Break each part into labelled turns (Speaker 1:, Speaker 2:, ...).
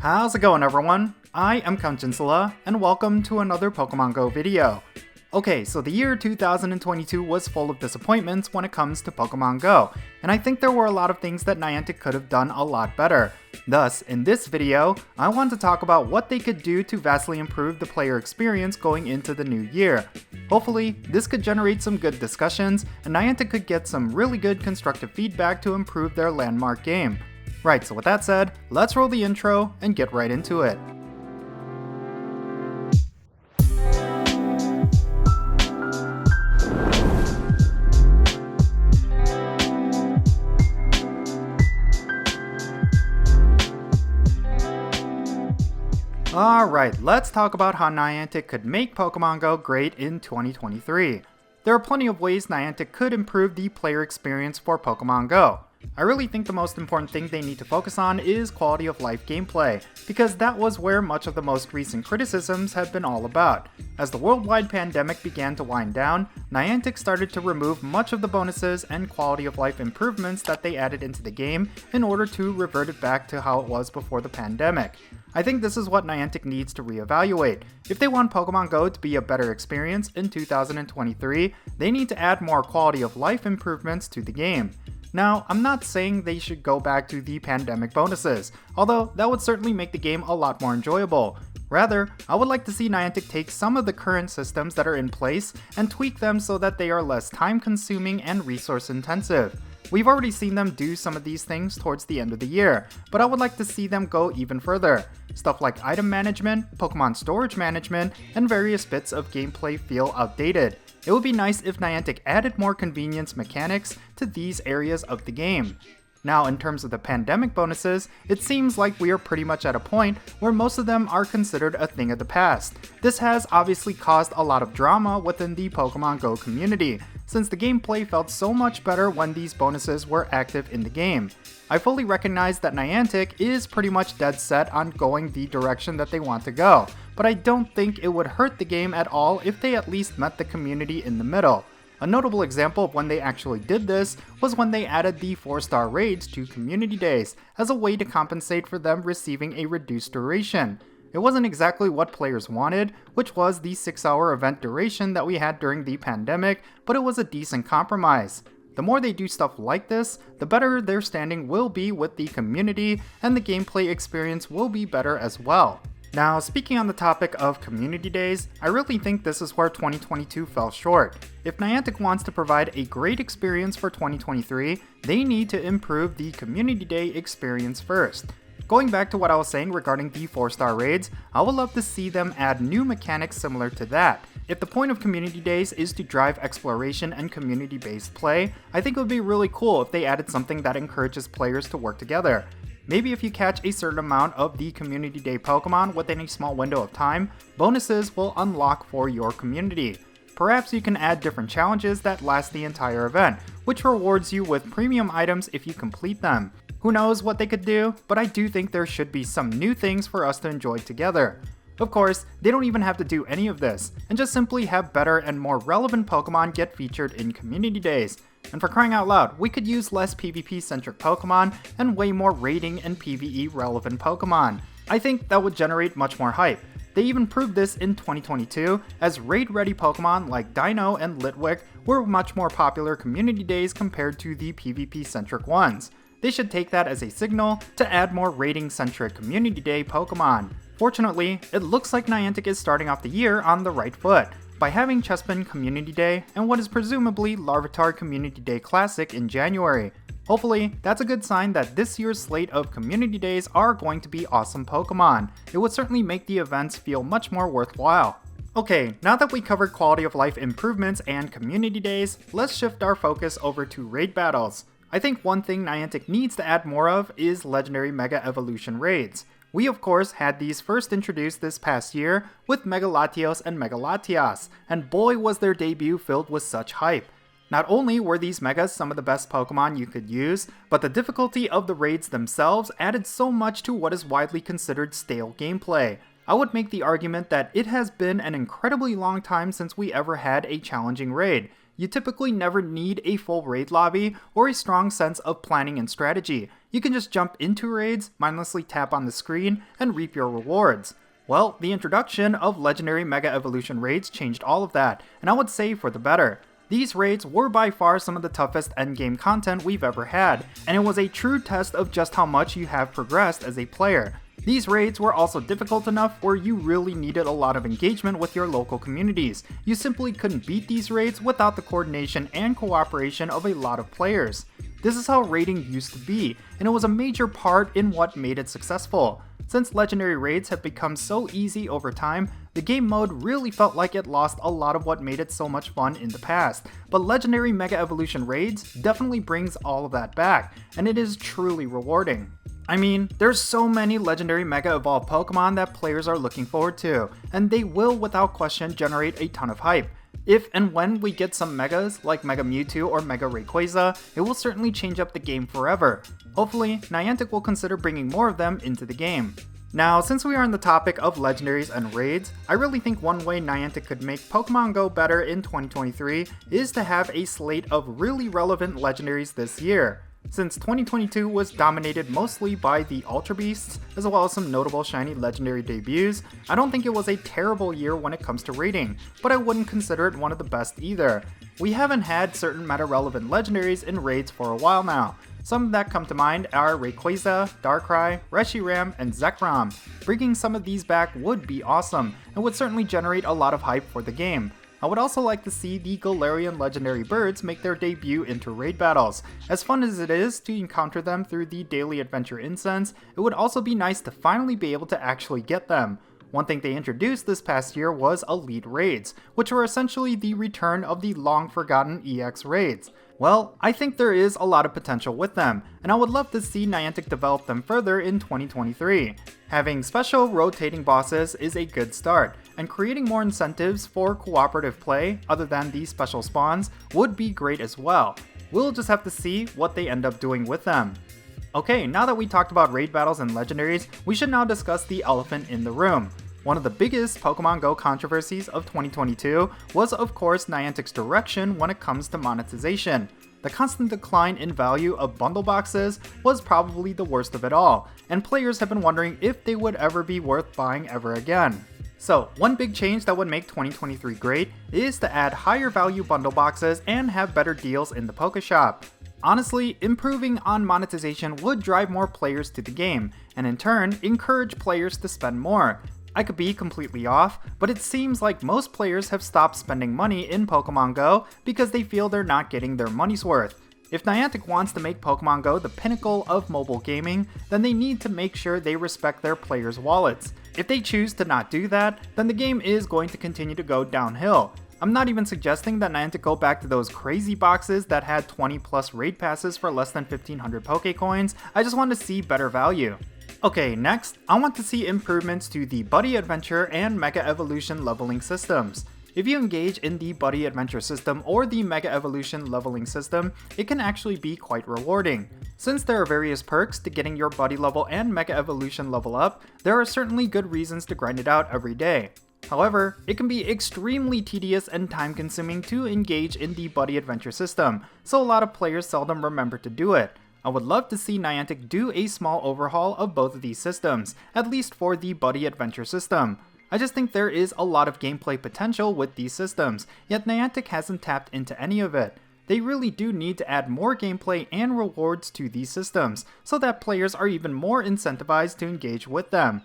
Speaker 1: How's it going, everyone? I am Jinsula, and welcome to another Pokemon GO video. Okay, so the year 2022 was full of disappointments when it comes to Pokemon GO, and I think there were a lot of things that Niantic could have done a lot better. Thus, in this video, I want to talk about what they could do to vastly improve the player experience going into the new year. Hopefully, this could generate some good discussions, and Niantic could get some really good constructive feedback to improve their landmark game. Right, so with that said, let's roll the intro and get right into it. Alright, let's talk about how Niantic could make Pokemon GO great in 2023. There are plenty of ways Niantic could improve the player experience for Pokemon GO. I really think the most important thing they need to focus on is quality of life gameplay, because that was where much of the most recent criticisms have been all about. As the worldwide pandemic began to wind down, Niantic started to remove much of the bonuses and quality of life improvements that they added into the game in order to revert it back to how it was before the pandemic. I think this is what Niantic needs to reevaluate. If they want Pokemon GO to be a better experience in 2023, they need to add more quality of life improvements to the game. Now, I'm not saying they should go back to the pandemic bonuses, although that would certainly make the game a lot more enjoyable. Rather, I would like to see Niantic take some of the current systems that are in place and tweak them so that they are less time-consuming and resource-intensive. We've already seen them do some of these things towards the end of the year, but I would like to see them go even further. Stuff like item management, Pokemon storage management, and various bits of gameplay feel outdated. It would be nice if Niantic added more convenience mechanics to these areas of the game. Now, in terms of the pandemic bonuses, it seems like we are pretty much at a point where most of them are considered a thing of the past. This has obviously caused a lot of drama within the Pokemon GO community, since the gameplay felt so much better when these bonuses were active in the game. I fully recognize that Niantic is pretty much dead set on going the direction that they want to go, but I don't think it would hurt the game at all if they at least met the community in the middle. A notable example of when they actually did this was when they added the 4-star raids to community days as a way to compensate for them receiving a reduced duration. It wasn't exactly what players wanted, which was the 6-hour event duration that we had during the pandemic, but it was a decent compromise. The more they do stuff like this, the better their standing will be with the community, and the gameplay experience will be better as well. Now, speaking on the topic of community days, I really think this is where 2022 fell short. If Niantic wants to provide a great experience for 2023, they need to improve the community day experience first. Going back to what I was saying regarding the 4-star raids, I would love to see them add new mechanics similar to that. If the point of community days is to drive exploration and community-based play, I think it would be really cool if they added something that encourages players to work together. Maybe if you catch a certain amount of the Community Day Pokemon within a small window of time, bonuses will unlock for your community. Perhaps you can add different challenges that last the entire event, which rewards you with premium items if you complete them. Who knows what they could do, but I do think there should be some new things for us to enjoy together. Of course, they don't even have to do any of this, and just simply have better and more relevant Pokemon get featured in community days. And for crying out loud, we could use less PvP-centric Pokemon and way more raiding and PvE relevant Pokemon. I think that would generate much more hype. They even proved this in 2022, as raid-ready Pokemon like Dino and Litwick were much more popular community days compared to the PvP-centric ones. They should take that as a signal to add more raiding-centric community day Pokemon. Fortunately, it looks like Niantic is starting off the year on the right foot, by having Chespin Community Day and what is presumably Larvitar Community Day Classic in January. Hopefully, that's a good sign that this year's slate of community days are going to be awesome Pokemon. It would certainly make the events feel much more worthwhile. Okay, now that we covered quality of life improvements and community days, let's shift our focus over to raid battles. I think one thing Niantic needs to add more of is legendary Mega Evolution raids. We of course had these first introduced this past year with Mega Latios and Mega Latias, and boy was their debut filled with such hype. Not only were these Megas some of the best Pokemon you could use, but the difficulty of the raids themselves added so much to what is widely considered stale gameplay. I would make the argument that it has been an incredibly long time since we ever had a challenging raid. you typically never need a full raid lobby or a strong sense of planning and strategy. You can just jump into raids, mindlessly tap on the screen, and reap your rewards. Well, the introduction of legendary Mega Evolution raids changed all of that, and I would say for the better. These raids were by far some of the toughest endgame content we've ever had, and it was a true test of just how much you have progressed as a player. These raids were also difficult enough where you really needed a lot of engagement with your local communities. You simply couldn't beat these raids without the coordination and cooperation of a lot of players. This is how raiding used to be, and it was a major part in what made it successful. Since legendary raids have become so easy over time, the game mode really felt like it lost a lot of what made it so much fun in the past, but legendary Mega Evolution raids definitely brings all of that back, and it is truly rewarding. I mean, there's so many legendary Mega Evolved Pokemon that players are looking forward to, and they will without question generate a ton of hype. If and when we get some Megas, like Mega Mewtwo or Mega Rayquaza, it will certainly change up the game forever. Hopefully, Niantic will consider bringing more of them into the game. Now, since we are on the topic of legendaries and raids, I really think one way Niantic could make Pokemon GO better in 2023 is to have a slate of really relevant legendaries this year. Since 2022 was dominated mostly by the Ultra Beasts, as well as some notable shiny legendary debuts, I don't think it was a terrible year when it comes to raiding, but I wouldn't consider it one of the best either. We haven't had certain meta-relevant legendaries in raids for a while now. Some that come to mind are Rayquaza, Darkrai, Reshiram, and Zekrom. Bringing some of these back would be awesome, and would certainly generate a lot of hype for the game. I would also like to see the Galarian legendary birds make their debut into raid battles. As fun as it is to encounter them through the daily adventure incense, it would also be nice to finally be able to actually get them. One thing they introduced this past year was Elite Raids, which were essentially the return of the long-forgotten EX raids. Well, I think there is a lot of potential with them, and I would love to see Niantic develop them further in 2023. Having special rotating bosses is a good start, and creating more incentives for cooperative play other than these special spawns would be great as well. We'll just have to see what they end up doing with them. Okay, now that we talked about raid battles and legendaries, we should now discuss the elephant in the room. One of the biggest Pokemon GO controversies of 2022 was of course Niantic's direction when it comes to monetization. The constant decline in value of bundle boxes was probably the worst of it all, and players have been wondering if they would ever be worth buying ever again. So, one big change that would make 2023 great is to add higher value bundle boxes and have better deals in the Pokeshop. Honestly, improving on monetization would drive more players to the game, and in turn, encourage players to spend more. I could be completely off, but it seems like most players have stopped spending money in Pokemon GO because they feel they're not getting their money's worth. If Niantic wants to make Pokemon GO the pinnacle of mobile gaming, then they need to make sure they respect their players' wallets. If they choose to not do that, then the game is going to continue to go downhill. I'm not even suggesting that Niantic go back to those crazy boxes that had 20 plus raid passes for less than 1500 Pokecoins, I just want to see better value. Okay, next, I want to see improvements to the Buddy Adventure and Mega Evolution leveling systems. If you engage in the Buddy Adventure system or the Mega Evolution leveling system, it can actually be quite rewarding. Since there are various perks to getting your Buddy level and Mega Evolution level up, there are certainly good reasons to grind it out every day. However, it can be extremely tedious and time-consuming to engage in the Buddy Adventure system, so a lot of players seldom remember to do it. I would love to see Niantic do a small overhaul of both of these systems, at least for the Buddy Adventure system. I just think there is a lot of gameplay potential with these systems, yet Niantic hasn't tapped into any of it. They really do need to add more gameplay and rewards to these systems, so that players are even more incentivized to engage with them.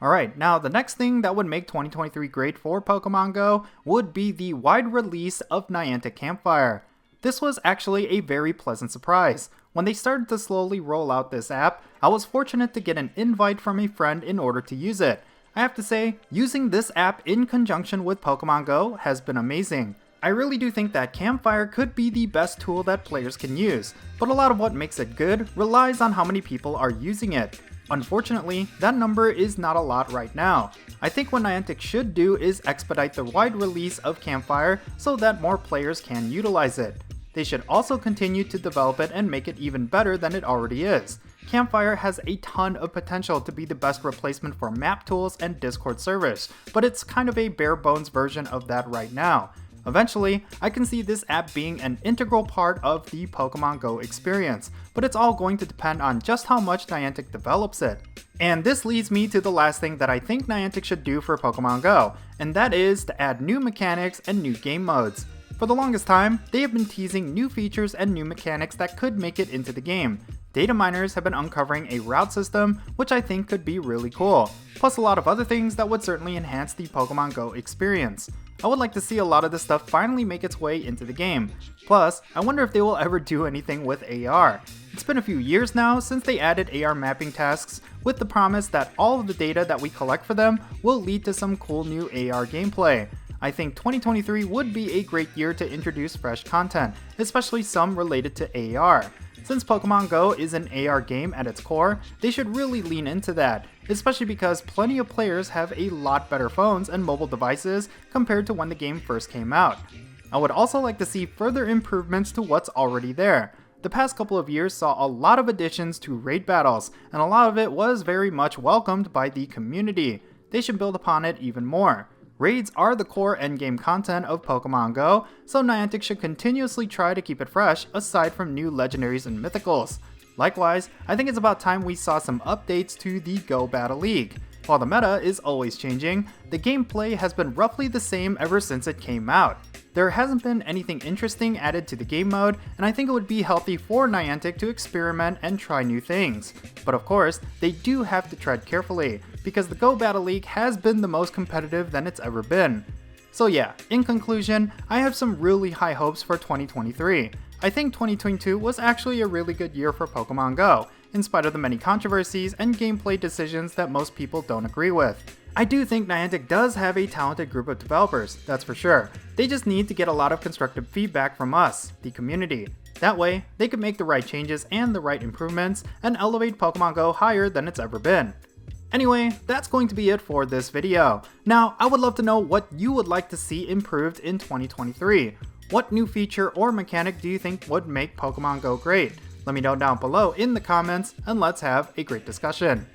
Speaker 1: Alright, now the next thing that would make 2023 great for Pokemon GO would be the wide release of Niantic Campfire. This was actually a very pleasant surprise. When they started to slowly roll out this app, I was fortunate to get an invite from a friend in order to use it. I have to say, using this app in conjunction with Pokemon GO has been amazing. I really do think that Campfire could be the best tool that players can use, but a lot of what makes it good relies on how many people are using it. Unfortunately, that number is not a lot right now. I think what Niantic should do is expedite the wide release of Campfire so that more players can utilize it. They should also continue to develop it and make it even better than it already is. Campfire has a ton of potential to be the best replacement for map tools and Discord servers, but it's kind of a bare bones version of that right now. Eventually, I can see this app being an integral part of the Pokémon GO experience, but it's all going to depend on just how much Niantic develops it. And this leads me to the last thing that I think Niantic should do for Pokémon GO, and that is to add new mechanics and new game modes. For the longest time, they have been teasing new features and new mechanics that could make it into the game. Data miners have been uncovering a route system, which I think could be really cool, plus a lot of other things that would certainly enhance the Pokémon GO experience. I would like to see a lot of this stuff finally make its way into the game. Plus, I wonder if they will ever do anything with AR. It's been a few years now since they added AR mapping tasks, with the promise that all of the data that we collect for them will lead to some cool new AR gameplay. I think 2023 would be a great year to introduce fresh content, especially some related to AR. Since Pokémon GO is an AR game at its core, they should really lean into that, especially because plenty of players have a lot better phones and mobile devices compared to when the game first came out. I would also like to see further improvements to what's already there. The past couple of years saw a lot of additions to raid battles, and a lot of it was very much welcomed by the community. They should build upon it even more. Raids are the core endgame content of Pokémon GO, so Niantic should continuously try to keep it fresh aside from new legendaries and mythicals. Likewise, I think it's about time we saw some updates to the GO Battle League. While the meta is always changing, the gameplay has been roughly the same ever since it came out. There hasn't been anything interesting added to the game mode, and I think it would be healthy for Niantic to experiment and try new things. But of course, they do have to tread carefully, because the GO Battle League has been the most competitive than it's ever been. So yeah, in conclusion, I have some really high hopes for 2023. I think 2022 was actually a really good year for Pokémon GO, in spite of the many controversies and gameplay decisions that most people don't agree with. I do think Niantic does have a talented group of developers, that's for sure. They just need to get a lot of constructive feedback from us, the community. That way, they can make the right changes and the right improvements and elevate Pokémon GO higher than it's ever been. Anyway, that's going to be it for this video. Now, I would love to know what you would like to see improved in 2023. What new feature or mechanic do you think would make Pokémon GO great? Let me know down below in the comments and let's have a great discussion.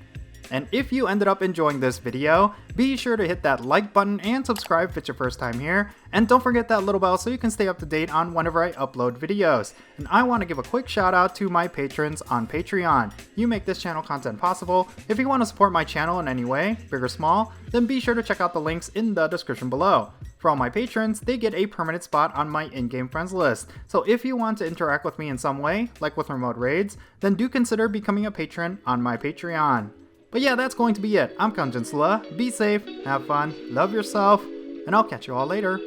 Speaker 1: And if you ended up enjoying this video, be sure to hit that like button and subscribe if it's your first time here. And don't forget that little bell so you can stay up to date on whenever I upload videos. And I want to give a quick shout out to my patrons on Patreon. You make this channel content possible. If you want to support my channel in any way, big or small, then be sure to check out the links in the description below. For all my patrons, they get a permanent spot on my in-game friends list. So if you want to interact with me in some way, like with remote raids, then do consider becoming a patron on my Patreon. But yeah, that's going to be it. I'm Jinsula. Be safe, have fun, love yourself, and I'll catch you all later.